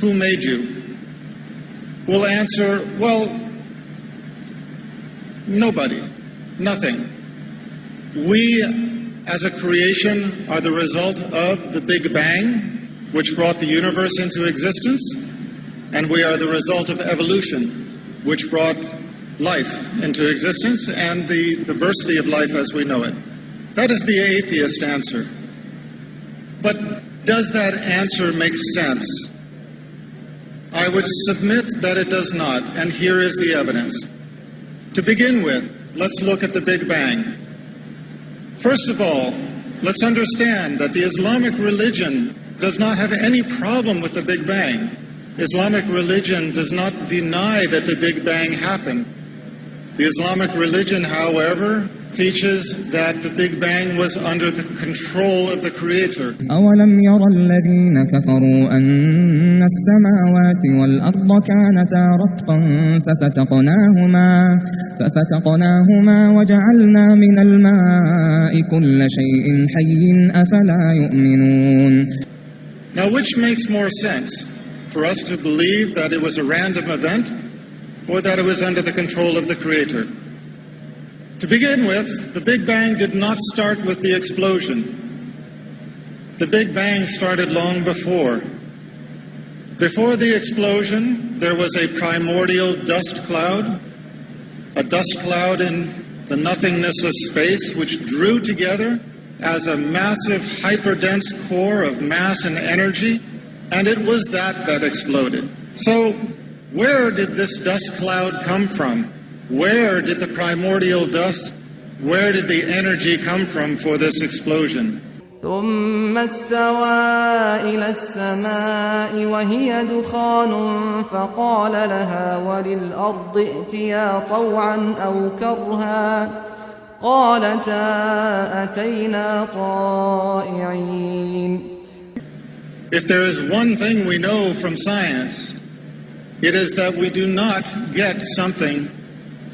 who made you? We'll answer, well, nobody, nothing. We, as a creation, are the result of the Big Bang, which brought the universe into existence, and we are the result of evolution, which brought life into existence and the diversity of life as we know it. That is the atheist answer. But does that answer make sense? I would submit that it does not, and here is the evidence. To begin with, let's look at the Big Bang. First of all, let's understand that the Islamic religion does not have any problem with the Big Bang. Islamic religion does not deny that the Big Bang happened. The Islamic religion, however, teaches that the Big Bang was under the control of the Creator. أولم يرى الذين كفروا أن السماوات والأرض كانتا رتقا ففتقناهما وجعلنا من الماء كل شيء حي أفلا يؤمنون. Now, which makes more sense? For us to believe that it was a random event or that it was under the control of the Creator? To begin with, the Big Bang did not start with the explosion. The Big Bang started long before. Before the explosion, there was a primordial dust cloud, a dust cloud in the nothingness of space, which drew together as a massive hyperdense core of mass and energy, and it was that exploded. So, where did this dust cloud come from? Where did the primordial dust, where did the energy come from for this explosion? ثم استوى إلى السماء وهي دخان فقال لها وللأرض ائتيا طوعا أو كرها قالتا أتينا طائعين. If there is one thing we know from science, it is that we do not get something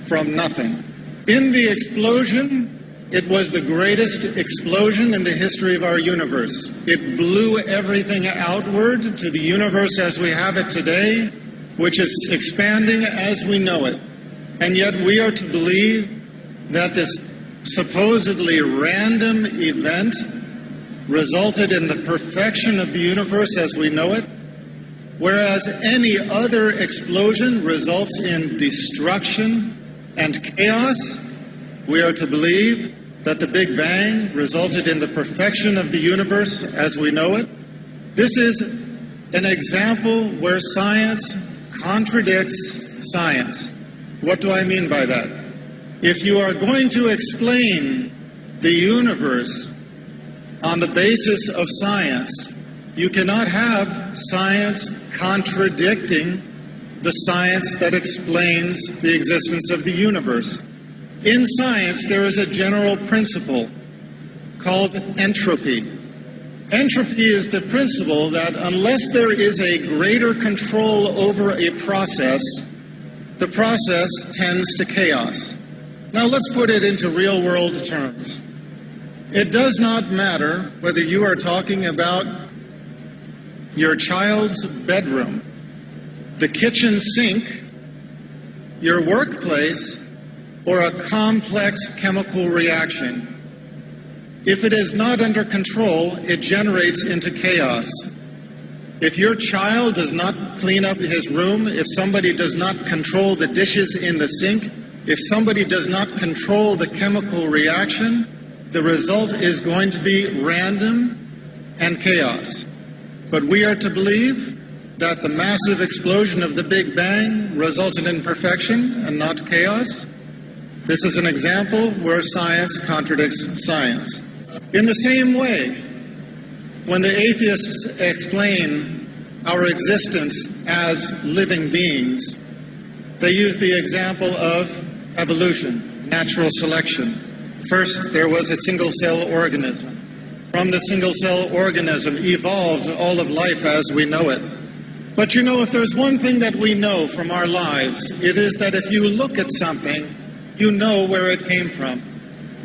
from nothing. In the explosion, it was the greatest explosion in the history of our universe. It blew everything outward to the universe as we have it today, which is expanding as we know it. And yet we are to believe that this supposedly random event resulted in the perfection of the universe as we know it, whereas any other explosion results in destruction and chaos. We are to believe that the Big Bang resulted in the perfection of the universe as we know it. This is an example where science contradicts science. What do I mean by that? If you are going to explain the universe on the basis of science, you cannot have science contradicting the science that explains the existence of the universe. In science, there is a general principle called entropy. Entropy is the principle that unless there is a greater control over a process, the process tends to chaos. Now let's put it into real-world terms. It does not matter whether you are talking about your child's bedroom, the kitchen sink, your workplace, or a complex chemical reaction. If it is not under control, it generates into chaos. If your child does not clean up his room, if somebody does not control the dishes in the sink, if somebody does not control the chemical reaction, the result is going to be random and chaos. But we are to believe that the massive explosion of the Big Bang resulted in perfection and not chaos. This is an example where science contradicts science. In the same way, when the atheists explain our existence as living beings, they use the example of evolution, natural selection. First, there was a single-cell organism. From the single-cell organism evolved all of life as we know it. But you know, if there's one thing that we know from our lives, it is that if you look at something, you know where it came from.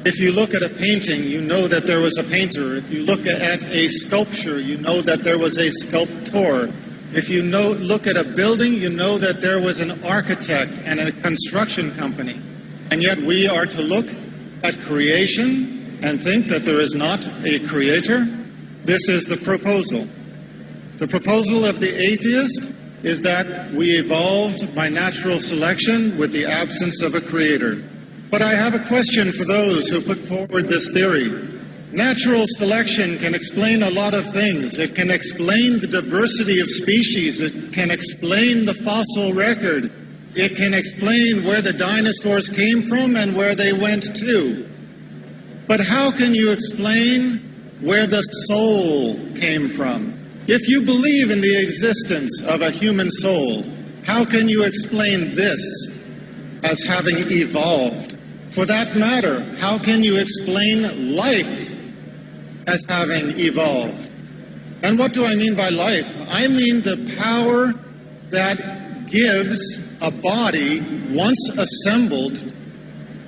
If you look at a painting, you know that there was a painter. If you look at a sculpture, you know that there was a sculptor. If you look at a building, you know that there was an architect and a construction company. And yet we are to look at creation and think that there is not a creator. This is the proposal. The proposal of the atheist is that we evolved by natural selection with the absence of a creator. But I have a question for those who put forward this theory. Natural selection can explain a lot of things. It can explain the diversity of species. It can explain the fossil record. It can explain where the dinosaurs came from and where they went to. But how can you explain where the soul came from? If you believe in the existence of a human soul, how can you explain this as having evolved? For that matter, how can you explain life as having evolved? And what do I mean by life? I mean the power that gives a body, once assembled,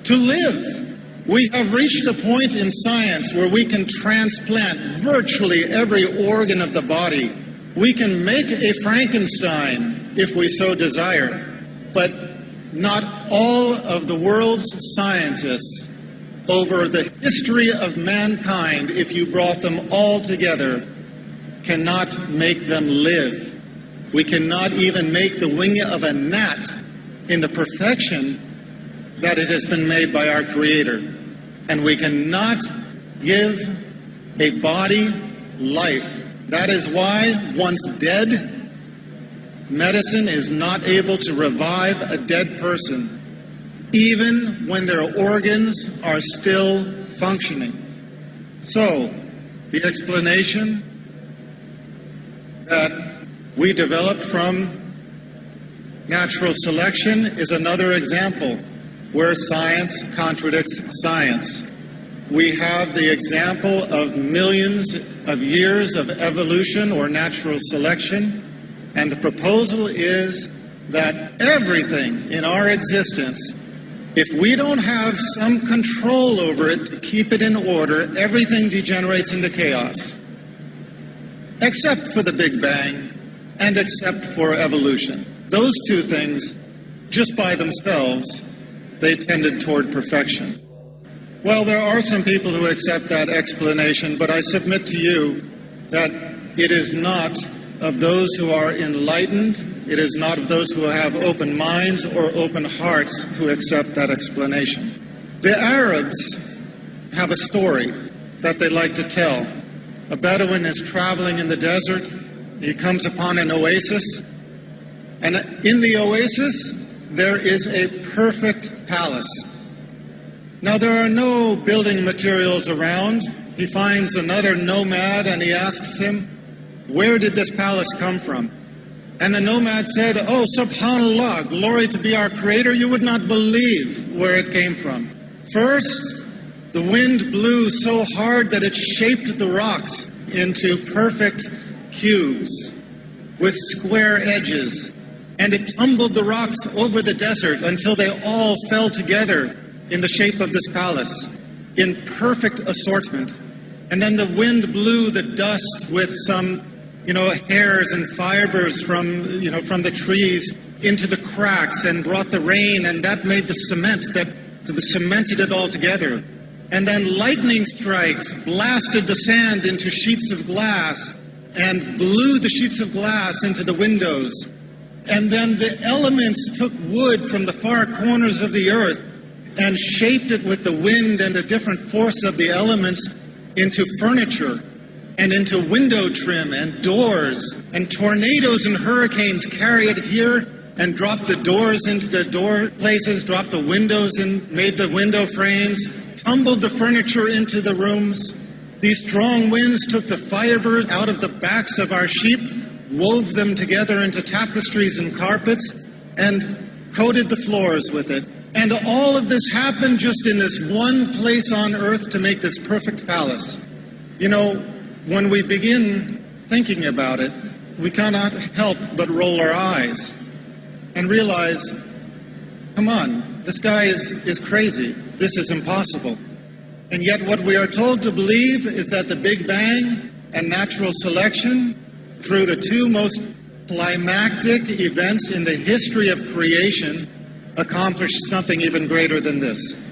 to live. We have reached a point in science where we can transplant virtually every organ of the body. We can make a Frankenstein if we so desire. But not all of the world's scientists over the history of mankind, if you brought them all together, cannot make them live. We cannot even make the wing of a gnat in the perfection that it has been made by our Creator. And we cannot give a body life. That is why, once dead, medicine is not able to revive a dead person, even when their organs are still functioning. So, the explanation that we developed from natural selection is another example where science contradicts science. We have the example of millions of years of evolution or natural selection, and the proposal is that everything in our existence, if we don't have some control over it to keep it in order, everything degenerates into chaos. Except for the Big Bang and except for evolution. Those two things, just by themselves, they tended toward perfection. Well, there are some people who accept that explanation, but I submit to you that it is not of those who are enlightened, it is not of those who have open minds or open hearts who accept that explanation. The Arabs have a story that they like to tell. A Bedouin is traveling in the desert. He comes upon an oasis, and in the oasis there is a perfect palace. Now, there are no building materials around. He finds another nomad and he asks him, where did this palace come from? And the nomad said, oh, subhanallah, glory to be our creator, you would not believe where it came from. First, the wind blew so hard that it shaped the rocks into perfect cubes with square edges. And it tumbled the rocks over the desert until they all fell together in the shape of this palace, in perfect assortment. And then the wind blew the dust with some, hairs and fibers from the trees into the cracks and brought the rain, and that made the cement that cemented it all together. And then lightning strikes blasted the sand into sheets of glass and blew the sheets of glass into the windows. And then the elements took wood from the far corners of the earth and shaped it with the wind and the different force of the elements into furniture and into window trim and doors. And tornadoes and hurricanes carry it here and dropped the doors into the door places, dropped the windows and made the window frames, tumbled the furniture into the rooms. These strong winds took the fibers out of the backs of our sheep, wove them together into tapestries and carpets, and coated the floors with it. And all of this happened just in this one place on earth to make this perfect palace. When we begin thinking about it, we cannot help but roll our eyes and realize, come on, this guy is crazy. This is impossible. And yet what we are told to believe is that the Big Bang and natural selection, through the two most climactic events in the history of creation accomplished something even greater than this.